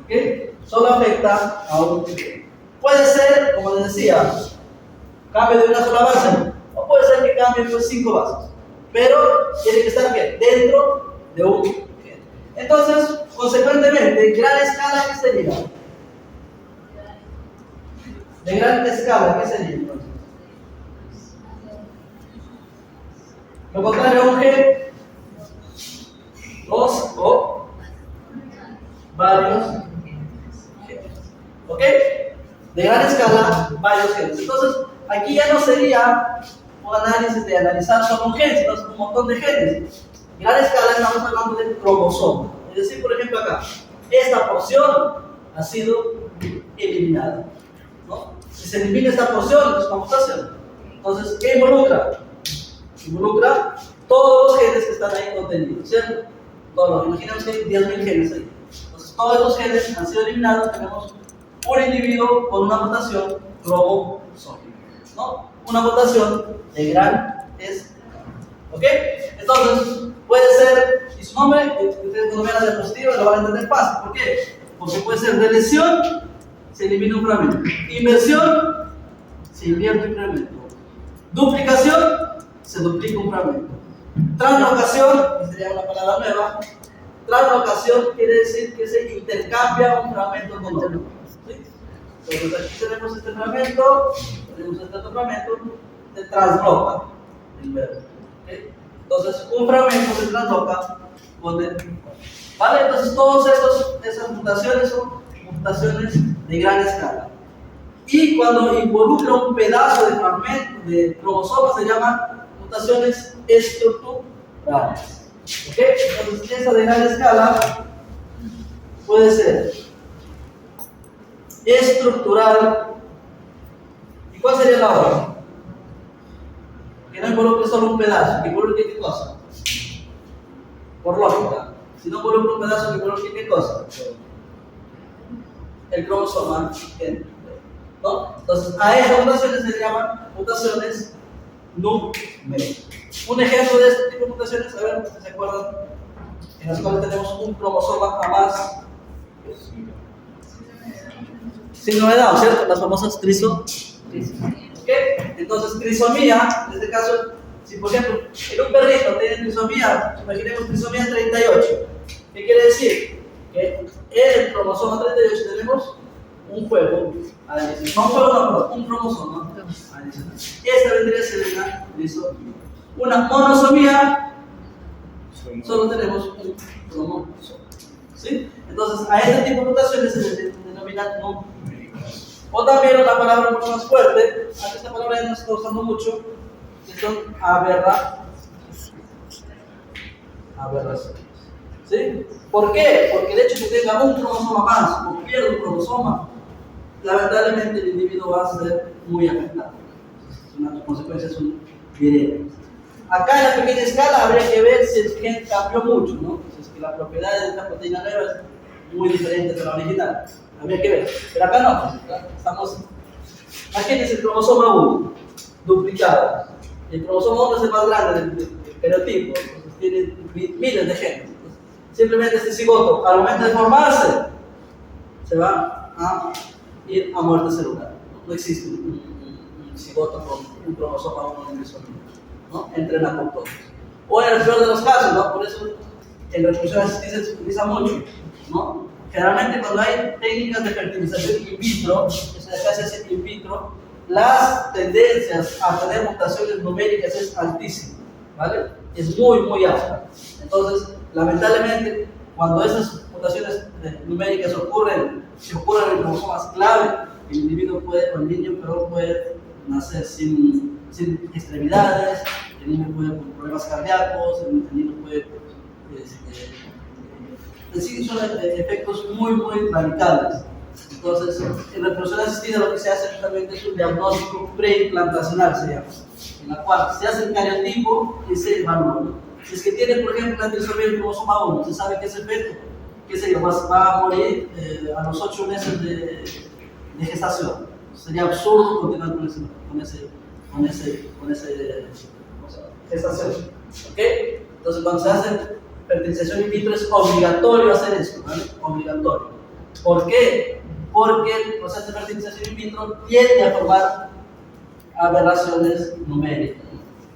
¿Ok? Solo afecta a un gen. Puede ser, como les decía, cambio de una sola base, o puede ser que cambie pues 5 bases. Pero tiene que estar ¿qué? Dentro de un gen. Entonces, consecuentemente, gran escala, ¿qué sería? De gran escala, ¿qué sería entonces? Lo contrario a un gen, dos o varios genes. ¿Ok? De gran escala, varios genes. Entonces, aquí ya no sería un análisis de analizar solo un gen, sino un montón de genes. Gran escala estamos hablando del cromosoma. Es decir, por ejemplo acá, esta porción ha sido eliminada, ¿no? Si se elimina esta porción, es una mutación. Entonces, ¿qué involucra? Involucra todos los genes que están ahí contenidos, ¿cierto? Todos, imaginemos que hay 10.000 genes ahí. Entonces, todos estos genes han sido eliminados. Tenemos un individuo con una mutación cromosómica, ¿no? Una mutación de gran escala. ¿Ok? Entonces, puede ser, y su nombre, ustedes cuando vean la diapositiva lo van a entender fácil. ¿Por qué? Porque puede ser de lesión, se elimina un fragmento. Inversión, se invierte un fragmento. Duplicación, se duplica un fragmento. Translocación, que sería una palabra nueva. Translocación quiere decir que se intercambia un fragmento con otro. ¿Sí? Entonces aquí tenemos este fragmento, tenemos este otro fragmento, se transloca el verbo. ¿Okay? Entonces un fragmento se transloca con el otro. ¿Vale? Entonces todas esas mutaciones son mutaciones de gran escala. Y cuando involucra un pedazo de fragmento de cromosoma se llaman mutaciones estructurales. ¿Ok? Entonces esa de gran escala puede ser estructural. ¿Y cuál sería la otra? Que no involucre solo un pedazo, que involucre qué cosa. Por lógica, si no involucra un pedazo, que involucre qué cosa. El cromosoma, ¿no? Entonces a esas mutaciones se llaman mutaciones numéricas. Un ejemplo de este tipo de mutaciones, a ver si se acuerdan, en las cuales tenemos un cromosoma a más sin novedad, ¿cierto? Las famosas trisomias. ¿Ok? Entonces, trisomía, en este caso, si por ejemplo en un perrito tiene trisomía, imaginemos trisomía 38. ¿Qué quiere decir? Que en el cromosoma 38 tenemos un juego adicional. No un juego, no, un cromosoma adicional. Esta vendría a ser una trisomía. Una monosomía, solo tenemos un cromosoma. ¿Sí? Entonces, a este tipo de mutaciones se les denomina numéricas. O también una palabra mucho más fuerte, aquí esta palabra ya no se está usando mucho, que son aberraciones. ¿Sí? ¿Por qué? Porque el hecho de que tenga un cromosoma más o pierda un cromosoma, lamentablemente el individuo va a ser muy afectado. Las consecuencias son directas. Acá en la pequeña escala habría que ver si el gen cambió mucho, ¿no? Si es que la propiedad de esta proteína nueva es muy diferente de la original. Habría que ver. Pero acá no, pues, estamos. Imagínense el cromosoma 1, duplicado. El cromosoma 1 es el más grande del cariotipo, entonces tiene miles de genes. Entonces, simplemente este cigoto, al momento de formarse, se va a ir a muerte celular. No existe un cigoto con un cromosoma 1 en el sonido, ¿no? Entren apoptosis. O en el peor de los casos, ¿no? Por eso en reproducción asistida se utiliza mucho, ¿no? Generalmente cuando hay técnicas de fertilización in vitro, que se hace in vitro, las tendencias a tener mutaciones numéricas es altísima, ¿vale? Es muy, muy alta. Entonces, lamentablemente, cuando esas mutaciones numéricas si ocurren en cromosomas clave, el individuo puede, o el niño, perdón, puede nacer sin extremidades, el niño puede con problemas cardíacos, el niño puede... sí, son efectos muy, muy radicales. Entonces, en reproducción asistida lo que se hace justamente es un diagnóstico preimplantacional, se llama, en la cual se hace el cariotipo y se evalúa, ¿no? Si es que tiene, por ejemplo, la trisomía del cromosoma 1, se sabe que ese feto, que se va a morir a los 8 meses de gestación. Sería absurdo continuar con esa gestación. ¿Ok? Entonces, cuando se hace fertilización in vitro es obligatorio hacer eso, ¿vale? Obligatorio. ¿Por qué? Porque el proceso de fertilización in vitro tiende a formar aberraciones numéricas,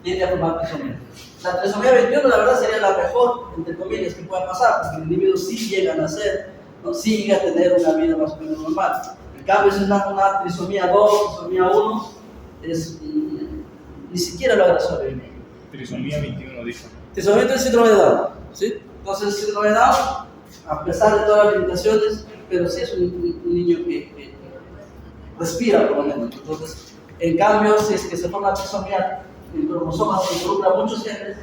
tiende a formar trisomía. La trisomía 21, la verdad, sería la mejor, entre comillas, que pueda pasar, porque el individuo sí llega a nacer, ¿no? Sí llega a tener una vida más o menos normal. En cambio, si es una trisomía 2, trisomía 1, ni siquiera logra sobrevivir. Trisomía 21, dijo. Trisomía 21 es síndrome de Down, ¿sí? Entonces, el síndrome de Down, a pesar de todas las limitaciones, pero sí es un niño que respira por lo menos. Entonces, en cambio, si es que se forma trisomía, el cromosoma se involucra muchos genes,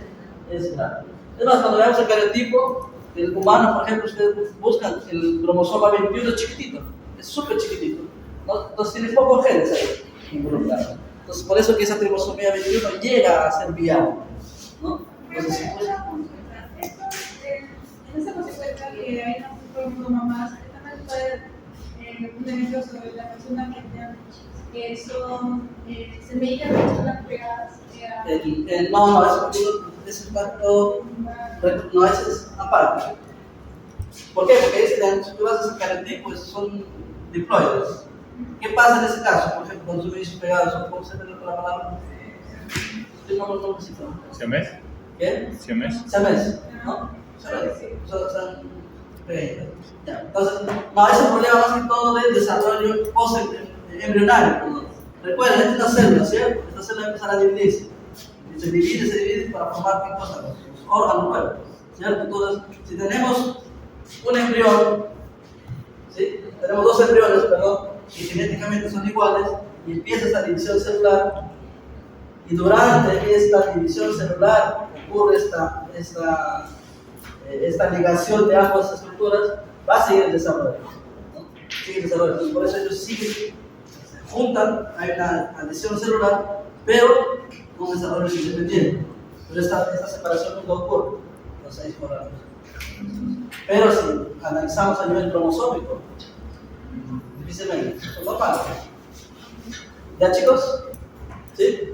es grave. Es más, cuando veamos el cariotipo del humano, por ejemplo, ustedes buscan el cromosoma 21 es chiquitito, es súper chiquitito, ¿no? Entonces tiene pocos genes ahí involucrados. Entonces, por eso que esa trisomía 21 llega a ser viable, ¿no? Entonces, sí, pues, En esa consecuencia que hay una mamás, también puede un ejemplo sobre la persona que son semillas pegadas. no, ese impacto, no, ese es aparte. ¿Por qué? Porque si tú vas a sacar el tipo, son diploides. ¿Qué pasa en ese caso? Por ejemplo, cuando son mellizos pegados, ¿cómo se llama la palabra? No necesito. ¿Siamés? ¿Qué? ¿Siamés? Siamés, ¿no? Son pequeños. Ya. Entonces, no, es un problema más que todo del desarrollo post-embrionario, ¿no? Recuerden, esta es una célula, ¿cierto? Esta célula va a empezar a dividirse. Y se divide para formar ¿qué cosa? Los órganos nuevos, ¿cierto? Entonces, si tenemos un embrión, ¿sí? Tenemos dos embriones, perdón, que genéticamente son iguales, y empieza esta división celular, y durante esta división celular ocurre esta ligación de ambas estructuras, va a seguir el desarrollo, ¿no? Sigue el desarrollo. Entonces, por eso ellos se juntan, hay una adhesión celular, pero con desarrollo independiente. Pero esta separación nunca ocurre. Entonces ahí es por la cosa. Pero si analizamos a nivel cromosómico, difícilmente, es normal. ¿Ya, chicos? ¿Sí?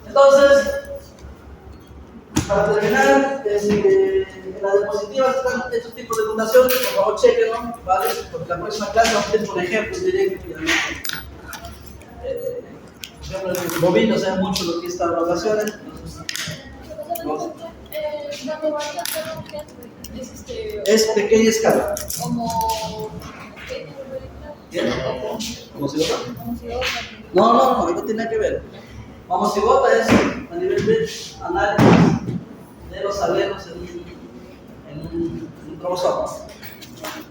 Entonces, para terminar, en la diapositiva están estos tipos de mutaciones, por favor chequenlo, ¿vale? Porque la próxima clase vamos a ir con ejemplos directos. Por ejemplo, en bovinos se ve mucho lo que es las mutaciones. Es pequeña escala. Como... ¿Bien? ¿Homocigota? No, no tiene nada que ver. Homocigota es a nivel de análisis de los alelos en un cromosoma.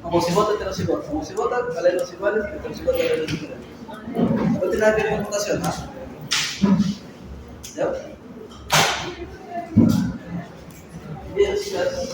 Homocigota, heterocigota. Homocigota, alelos iguales, heterocigota, alelos diferentes. No tiene nada que ver con mutación, ¿no? ¿Ya? Bien, chicas.